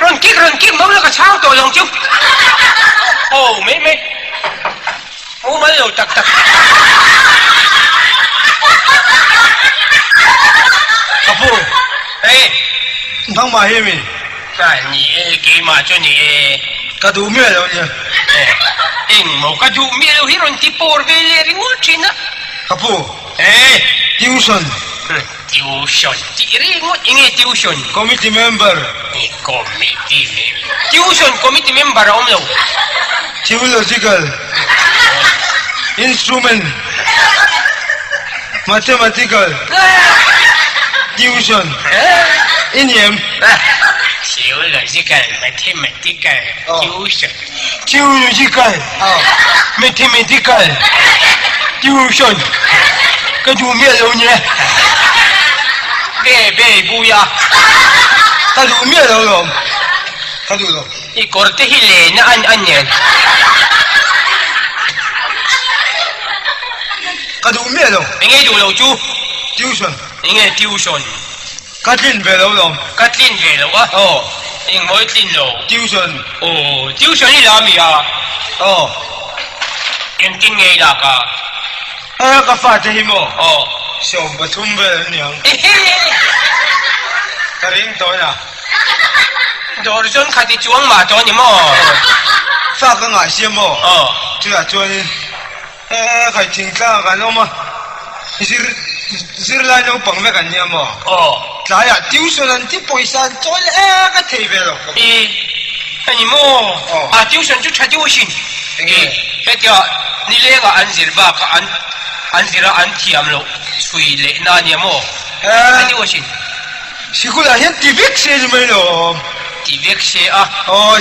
รอนกิ๊กมึงแล้วก็เช้าตัวลงจุ๊บโอ้ไม่โอ้มันเหลวตักกระปูเฮ้ย ทั้งมาเฮมิใช่นี่กี่มาจนนี่กระดูเมียแล้วเนี่ยเอ็งโมกระดูเมียเราฮิรอนที่ปอร์เวลริงวชินะกระปูทิวชันที่ริงวเอ็งทิวชันคอมมิตี้เมมเบอร์คอมมิตี้เมมทิวชันคอมมิตี้เมมเบอร์อมโลทิวโลจิคอลอินสตรูเมนต์มาเทมาติคอลทิวชันอินเยมทิวโลจิคอลมาเทมาติคอลทิวชันทิวโลจิคอลมาเทมาติคอลทิวชันกระดูเมียเราเนี่ยเบ้บูยากระดูเมียเราหรอกระดูเราอีกอร์เตฮิเลนะอันเนี่ยกระดูเมียเราเอ็งไงดูเราจูทิวชันเอ็งไงทิวชันกัดลินเวลเรากัดลินเวลวะโอ้เอ็งไม่ลินเราทิวชันโอ้ทิวชันนี่ลามีอ่ะเอ็งทิ้งไงล่ะกะก็ฟาดหิมโอ้ชมบทุ่มเบลเนี่ยกระริ่งตัวน่ะโดนจนขัดที่จ้วงมาจนนี่มั้งฟาดก็ง่ายเสียมั้งจุดจวน ใครทิ้งกล้ากันเอามาซื้อร้านเอาปังไม่กันเนี่ยมั้ง อ๋อ หลายอ่ะดิวส่วนนั้นที่ปอยสันจอยก็เทไปหรอก อันนี้มั่วดิวฉันจะใช้ดิวสิเฮ้ยเดี๋ยวนี่เรียกอันสิร์บ้ากับอันสิร์อันที่อำลูช่วยเล่นนั่นเนี่ยมั่วอันนี้ว่าสิ สิคุณอาเห็นทีวีเสียไหมล่ะ ทีวีเสียอ่ะ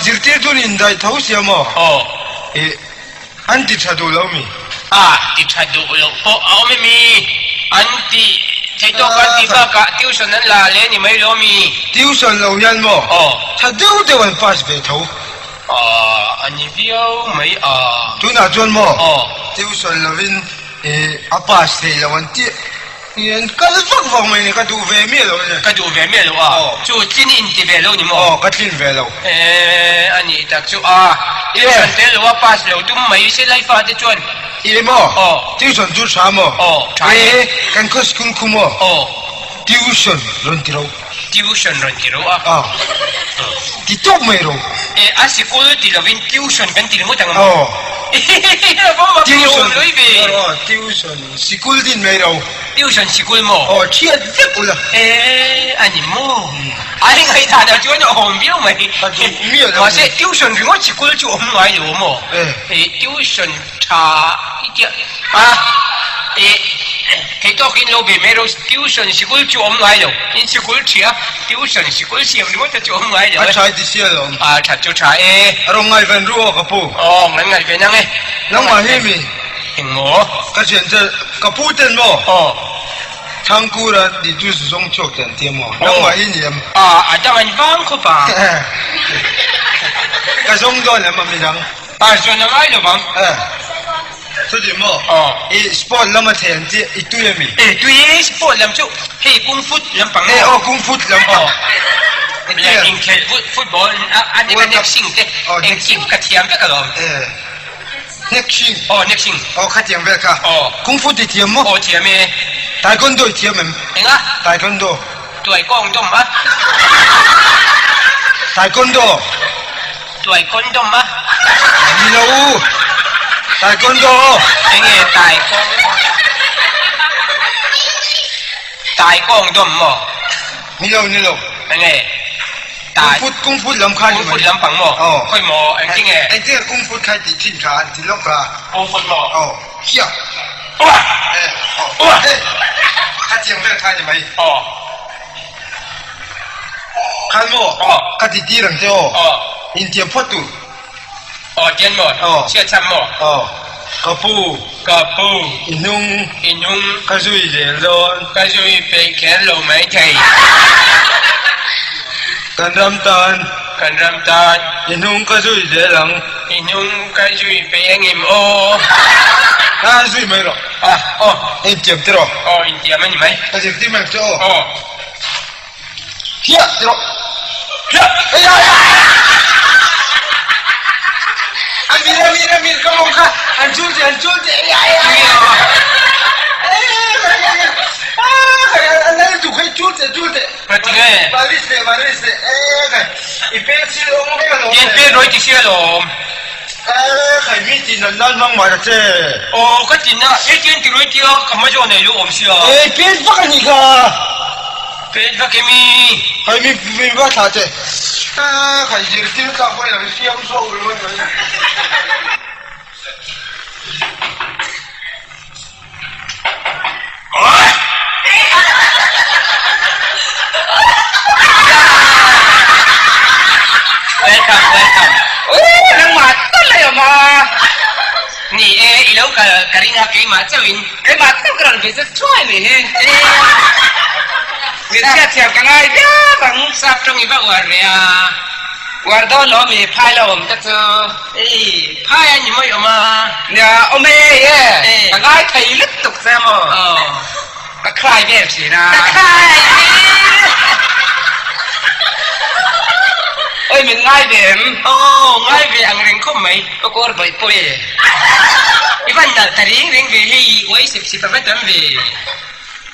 จิตตัวนี้ได้เท่าเสียมั้งอันที่ชาดูแล้วมีที่ชาดูแล้วพอเอาไม่มีอันที่ใช้ตัวกันที่บ้ากับดิวฉันนั้นลาเล่นนี่ไม่รู้มีดิวส่วนเรายันมั้งชาดูเดี๋ยววันฟ้าไปเท่าอันนี้เดียวไม่ตัวน่าจวนมั้งดิวส่วนเราวินอาป้าสเตย์แล้ววันที่ยันก็ฟังไม่เนี่ยก็ดูเวมีแล้วเนี่ยก็ดูเวมีแล้วจู่จีนอินทิเวแล้วนี่มั้งก็จีนเวแล้วอันนี้แต่จู่ดิวฉันเดี๋ยวว่าป้าสแล้วดูไม่ใช่ไลฟ์ฟ้าจะจวนอีเลมั้งดิวส่วนจู่ช้ามั้งใช่กันก็สกุลคุมั้งดิวส่วนรันที่เราดิวฉันรันที่เราที่จบไม่รู้อาศัยคนที่เราเป็นดิวฉันเป็นที่เราตั้งมั้งดิวฉันเลยบีดิวฉันสกุลดินไม่รู้ดิวฉันสกุลมั้งเชี่ยเจ็บเลยอันนี้มั้งอันนี้ใครทานแล้วจวนอ๋อมีแล้วไหมว่าเสดิวฉันเป็นว่าสกุลจู่อ๋อไม่รู้มั้งดิวฉันชาอีเดียให้ตัวกินเราไม่รู้ดิวฉันสกุลจู่อ๋อไม่รู้อินสกุลเชียดิวฉันสกุลเชียมันจะจู่อ๋อไม่รู้ใช่ที่เชียหรอชัดจู่ใช่เราไงเป็นรู้กับผู้งั้นไงเป็นยังไงน้องมาเฮมีเห็นมั้งก็เช่นจะกับผู้เต้นมั้งทั้งกูระดิจูสส่งโชคเต้นเทียมมั้งน้องมาเฮนี่อาจารย์บ้างเขาป่ะก็ส่งโดนแล้วมันไม่ดังส่วนอะไรหรือมั้งสุดยอดมั้งสปอร์ตแล้วมาเทียนที่อีตัวยังมีตัวสปอร์ตแล้วจู่เฮ้กุ้งฟุตลำปังกุ้งฟุตลำปังเนี่ยอิงเคลฟุตบอลอันนี้ก็เน็กซิงเด็กเอ็งกินกระเทียมก็กระดองเน็กซิงเน็กซิงกระเทียมเวลค่ะกุ้งฟุตที่เทียมมั้งเทียมไทยคอนโดเทียมมั้งเอ็งอ่ะไทยคอนโดตัวไอ้กองดมอ่ะไทยคอนโดตัวไอ้กองดมอ่ะนี่เราไทยคอนโดเอ็งไต่กองดมมั้งนี่เราเอ็งกุ้งฟุตลำคัญกุ้งฟุตลำปังมั้งค่อยมั้งเอ็งจริงกุ้งฟุตใครติดทิ้งขาติดล็อกขากุ้งฟุตมั้งเฮียข้าเจียงเรื่องข้าจะไหมข้าโม่ข้าติดที่หลังเจ้าอินเดียพอตุเจียนมั้งเชี่ยชัมมั้งกระปูอินุงกระซุยเจริญกระซุยเป็นแขนลงไม่ใช่กันรำตาลอินุงกระซุยเจริญกระซุยเป็นเอ็มโอกระซุยไม่หรออินเดียมตรออินเดียมันยังไงกระซุยที่มันจะเฮียตรอเฮียAmir, come on, Anjulde, Andale tu, Julde. Valiste, I pensi lo Il perro ti sia lo. Miti non mai te. Katina, ti ruiti come giorno io om sia. Per vaniga. Per che mi va te. Jirti ta poi la sia un so. Welcome. Nang matulay ma. Ni ilaw ka rin kay Matsawin. Kay Matsaw ka rin business choy ni Bisa tiap ka ya bang sap trong iba war do lo mi phai lo om ta so phai anh mới mà ya ome ye ka ngai thầy lít tục ra mà ka khai về gì na ơi mình ngai về ăn rừng không mày có bởi bồi iban na taring ring về hi quay sip sip phải tấm về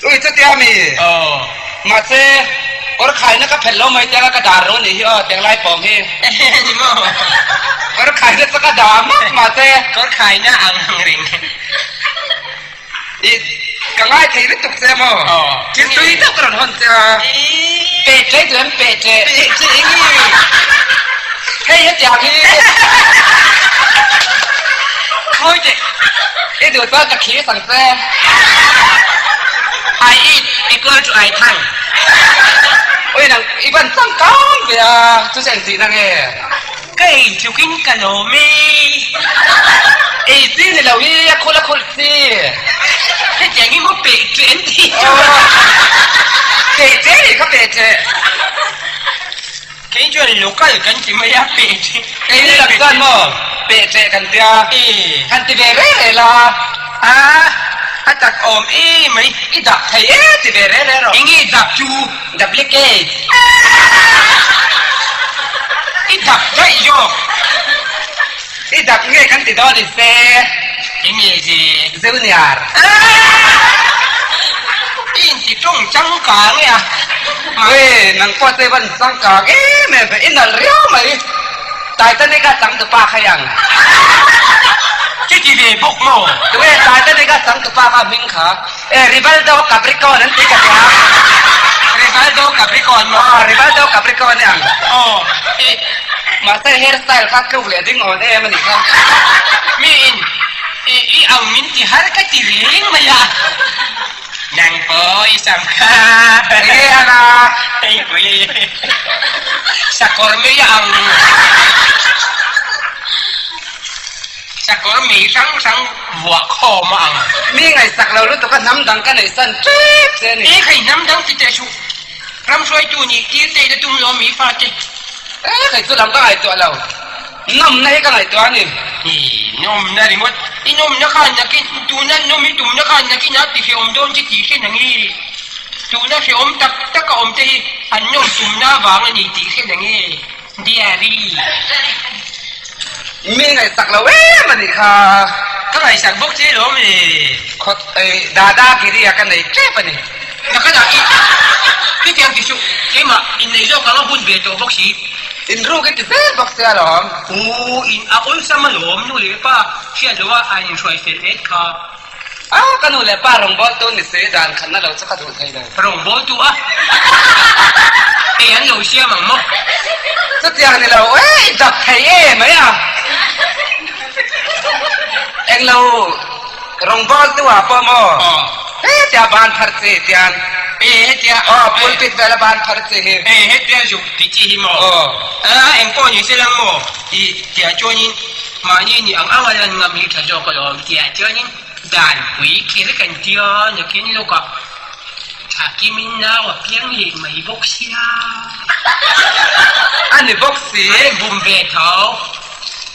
ơi chắc tiam mi mà thế ก็ขายนะก็แผ่นล้มไม่แต่ละกระดาษรู้นี่แต่ลายปองเฮ นี่มั้ง ก็ขายนะสักกระดาษมากมาแต่ ก็ขายหน้าอังริง อีกังไงไทยรู้ตุกเสียมั้งคิดตัวนี้ต้องกระโดดเสียเปะเจ๊เดือนเปะเจ๊เฮ้ยยัดอย่างนี้โอ้ยเจ๊ไอ้เดือดว่าจะขี้สั่งเสีย I eat equal to I ทั้ง โอ้ยนังอีบันตั้งก้อนเบียทุกสิ่งสิ่งนั่นเอง ก็เองจะกินกันโนมี ไอ้สิ่งนี่เราเรียกคนละคนสิ ให้เจ๋งงี้มันเปะเจนที่ เจ๊เจ๊เขาเปะเจ๊ แค่จวนลูกก็อยู่กันจิไม่อยากเปะเจ ไอ้นี่หลักการมั้งเปะเจ๊กันเดียคันติเบเร่เลยล่ะ อาจักอมไหม อีดับไทยติเบเร่เลยหรอ เอ็งงี้ดับจู ดับลิเกต อีดับได้ยอ อีดับเงี้ยกันติดอดิเซ่ เอ็งงี้สิ เซลนิอาร์ อินที่จ้องจังกลางเนี่ย เฮ้ยนังพอเซวันสังกาแม่เป็นอินนัลเรียวไหมตายตอนนี้ก็สังตัวปลาขยัง ที่จีเวบุกโม ตัวตายตอนนี้ก็สังตัวปลาข้ามิงขาริบัลโดกับริโกนั่นติกันยา เรบัลโดกับริกอนมา ริบัลโดกับริโกเนี่ย อ๋อ มาเตอร์เฮร์สไตล์คัดคู่เลยดิ้งออนมันอีกครับ มีอินเอามินที่ฮาร์กติริงมาละนางปอยสังขานะ ไอ้กุยสักคนไม่ยังสักคนมีสังหัวคอมัง มีไงสักเรารู้ตัวก็น้ำดังกันในสันเจ๊เจ๊นี่ ใครน้ำดังติดใจชูรำช่วยจูนี่ที่เตะตุ้มล้อมีฟาเจ ใครตัวดำก็ไอตัวเราน้ำในก็ไอตัวนี่ นมนั่นดิมดนมนักขันนักกินจูนั่นนมมีตุ่มนักขันนักกินนักที่เขียวอมโดนที่ตีเส้นอย่างนี้จูนั่นเขียวอมตักก็อมที่อันนมตุ่มหน้าวางอันนี้ตีเส้นอย่างนี้เดียรี มีไงสักเรามันอีกค่ะ ถ้าไงสักบุกที่ล้มเลย ขดดาดากิริยากันในเจ๊ปะนี่ นักขณะพี่เตียงที่ชุเอ็มอินในโลกเราหุ่นเบียดตัวบุกชี อินรู้กันติดเต้บอกเสียหรอ โอ้อินอาอุลสมาล้มนู่นเลยป้าเชื่อเลยว่าอันช่วยเสร็จเอ็ดค่ะ อ้าวกันนู่นแหละป้ารองบอลตัวนี่เสียดานขันนั่นเราจะกระโดดไทยเลย รองบอลตัวเอ็นเราเชื่อมั้งมั้ง สุดอย่างนี้เราจับไทยไหมอ่ะเอ็งเรารองบอลตัวป้อมเจ้าบ้านพัดเสียเตียน เจ้าปุลปิดเวลาบ้านพัดเสียเจ้าจุกติจิฮิโมเอ็งป้อนอยู่เสียงโมเจ้าจวนินมานี่นี่อังอาวันงามีขจรก็ลองเจ้าจวนินด่านปุ๋ยคิดกันเดียวเนี่ยคิดลูกก็ถ้ากิมินนาว่าเพียงเล็กไม่บุกเสีย อันนี้บอกเสีย บุมเบทเขา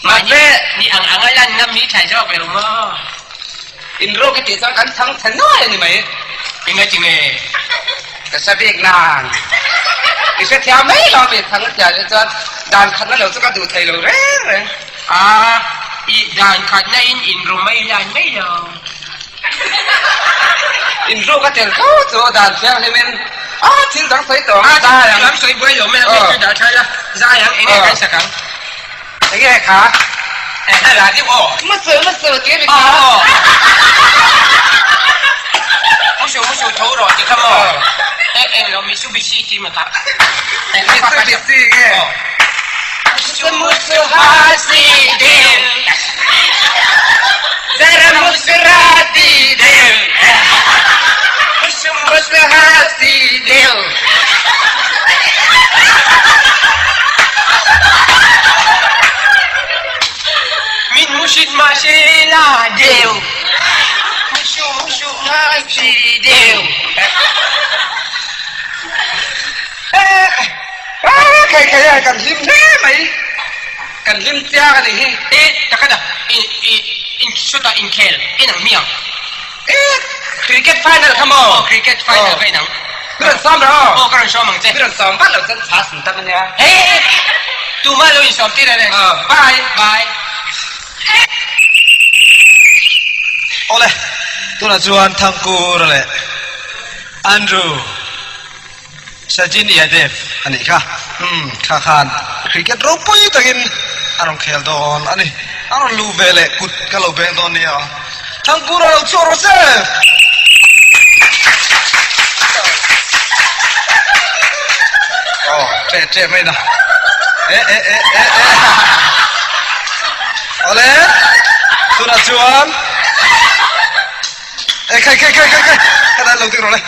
มานี่อังอาวันงามีขจรไปหรือมั้ง อินรู้กันติดสังกันทั้งถนนนี่ไหม ยังไงจริงเอ๋ ก็จะเบียกนานอีกสักทีไม่เราเบียกทั้งเดียวจะด่านขันนั่นเราจะกระดูไทยเราเร่งอีด่านขัดในอินรู้ไม่ด่านไม่ยอม อินรู้กันเต็มเขาตัวด่านเสียงให้มันทิ้งทั้งใส่ตัวได้ยังสวยบ่อยหรือไม่ไม่จะด่าใช่ละได้ยังเองกันสักครั้ง อย่างเงี้ยค่ะให้หลานที่โอ้มาเสือเกี่ยวกับมุชูโทรรอจิครับเอ็งเรามีซูบิชิที่มาตักมีซูบิชิไงมุชูฮาซิเดลดารามุสราติเดลมุชูฮาซิเดลมินมุชิดมาเชลาเดลมุชูฮาซิเดลใครกันลิมแน่ไหมกันลิมเจ้ากันนี่ตะกันอ่ะอินชุดอินเคลหนังเมียงคริกเก็ตไฟนอลทำโมคริกเก็ตไฟนอลไปหนังเรื่องซ้อมเหรอก็เรื่องซ้อมมั้งเจ้เรื่องซ้อมบ้านเราจะพาสินตั้งเนี่ยดูมาเราอินซ้อมที่ไหนเนี่ยบายโอ้เลยตัวน่ะจวนทั้งกูเลยแอนดรู Sachin Yadev ani ka kha khan cricket ro pui takin anong khel don ani anong lu vele kut kalo beng don ni a thang pura lo choro se oh tre mai na ole tuna chuan khai kada lo ti ro le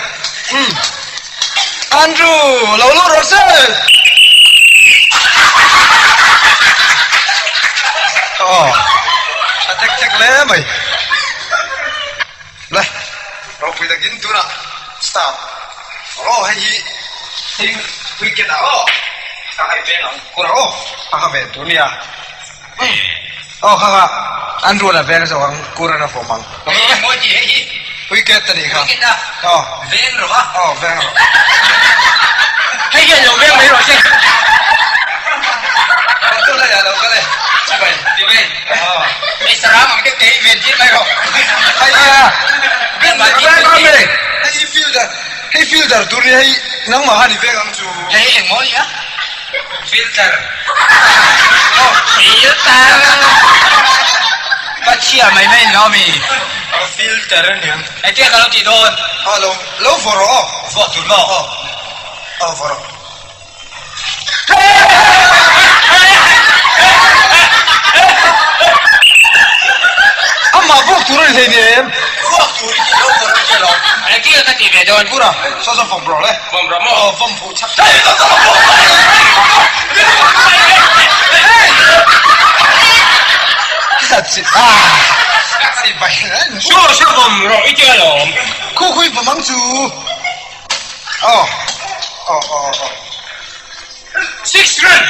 Andrew lo ro se oh tek le mai le ro pui takin tuna stop oh hai hi wicket oh hai pe na ko ro ha be dunia oh ha Andrew na be so ang kura na fo mang mo ji hi wicket tani kha oh ven rồi ba oh veng ro hay cái nhiều ven mấy rồi chứ tôi lại là đâu cái này đi về mấy sara mà cái tí ven chứ mấy rồi hay à ven mà chỉ cái hay fielder turi hay nang ma hani veng ang chu hay em mới á filter filter bắt chia mày mấy nó mì filter nè ai tiếc kalau ti don hello low for all for tu lo oh for all amma bok turun hay ni em for tu đi lo for cái lo ai tiếc cái ti về don pura so from bro le bom ramo from phụ chắc That's it. Si bayan. số bom rồi ít chơi rồi Khu khui pa mang chu. Oh. 6 run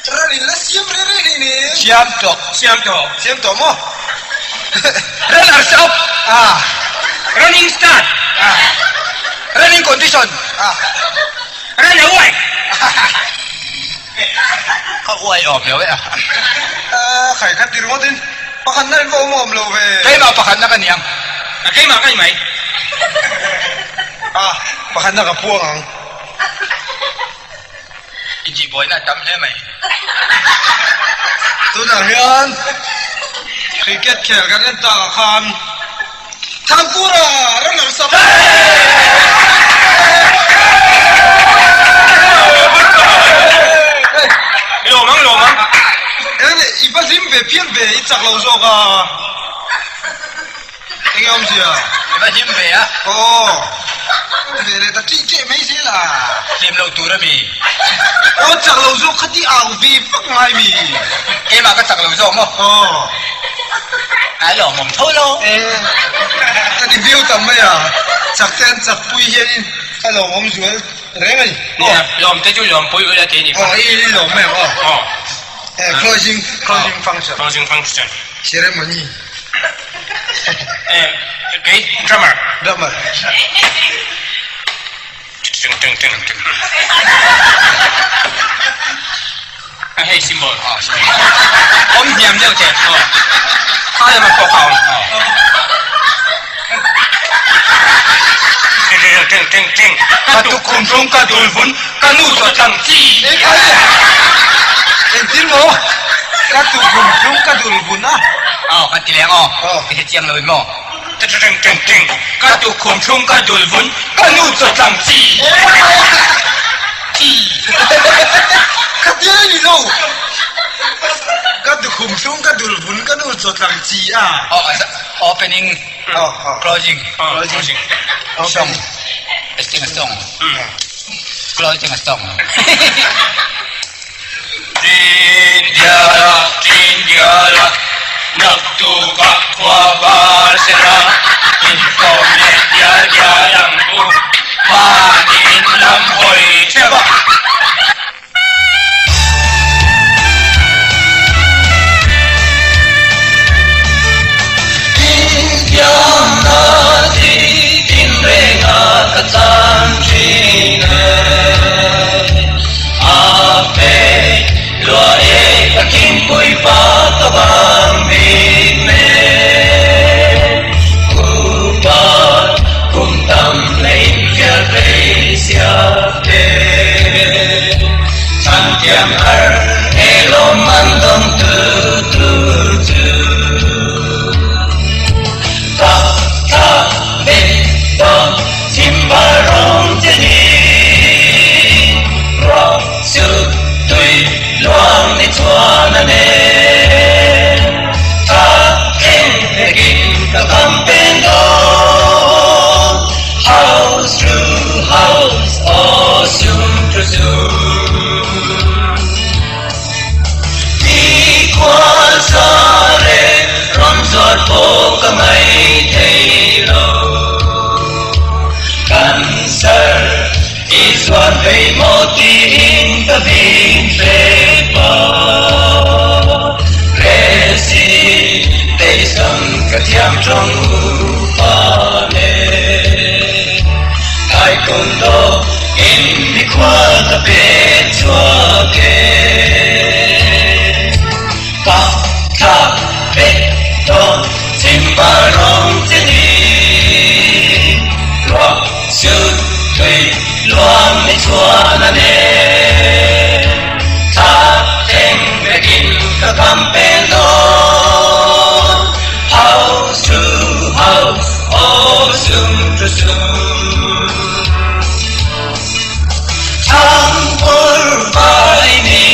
Rani la siam re ni. siam to mo. runners up running start Running condition. run away Away off lo ya. Khai khat dir mo din. Pakan na ko mo lo ve. cái mà pakan na kaniyang cái mà cái mày Pakan na ka puang ang. chỉ boy na tâm thế mày Tu na hian. Cricket khel kan ta khan. Thangpura runner sap. lo mang Ene ibasim ve phian ve ichak lo zo ka. Engom sia. ba jim về á Oh. Ve le ta ti mai se la. tìm lâu tu đó mì O chak lo zo khati ang vi pak mai mi. cái mà cái thằng lâu rồi không Oh. ai lo mồm thôi lo Ta di view tam mai à. Chak ten chak pui hian. Hello mom zual. Re mai. nè lòm tới chú lòm bùi cái gì nhỉ Oh, i lo mai oh. Closing function. closing function Ceremony. cái drummer Drummer. Tưng. Hay symbol. Ông nhầm nhau chết. Ai mà có không? Tưng. Katu kumrung kadulbun kanu so tangki. Entin mo. Katu gum kadulbun ah. Kan tileng cái chiang lời mo. Tưng. Katu kumrung kadulbun kanu so tangki. Katiya ni lo. Katu kumrung kadulbun kanu so tangchi ah. Opening, closing. Song. Sing a song. Closing a song. Tindiara, nagtuka kwa Barcelona, informet yang bu, panin lam hoy cheba. Cùng tâm lấy phía về xưa yang ar elom mandom tu tu tu ta ta be don timbarong jeni ro su tui luang ni chuan ane ta ken begin ka kampen do house through house oh soon to soon equal sare rom sort po kamai thei lo cancer is one way moti in the being paper resi they sang katiam trong pa ne ai con do in mi qua the bed chua ke pa ta be don timbarong tini lo su tui luang ni chuan ane ta teng begin ka kampen do house to house oh soon to soon thang por bai ni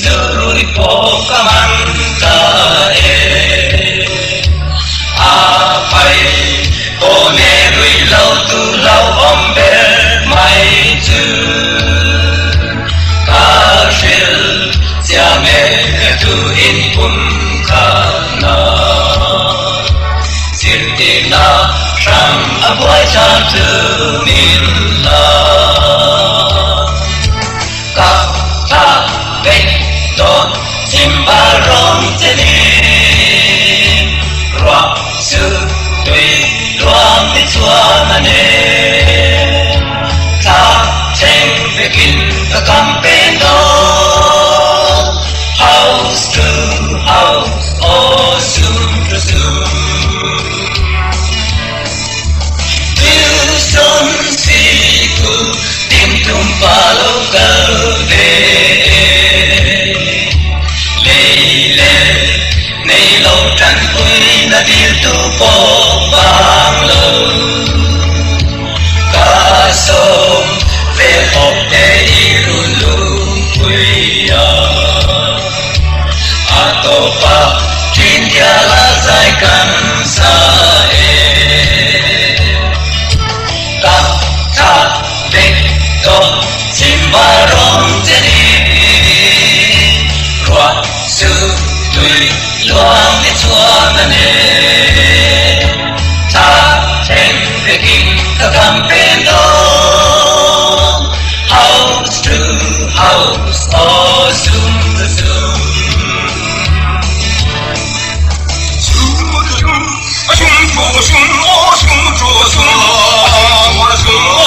zurui po kamanta e a pai o ne rui lau tu lau om ber mai tu ka shil sia me tu in pun kana sir ti na sham a boy cha tu min la ka ta be don timbarong teni ro su tui luang ni chuan ane ta teng begin ka kampen do house to house oh soon to soon Wilson siku tim tum palo kalve leile nei lo tan pui na dil tu po bang lo kaso ve hop te irulu puya atopa kindia la sai kan sa ta ta be don timbarong teni ro su tui luang ni chuan ane ta teng begin ka kampen do house to house oh soon to soon Shum to shum, oh shum to shum, oh shum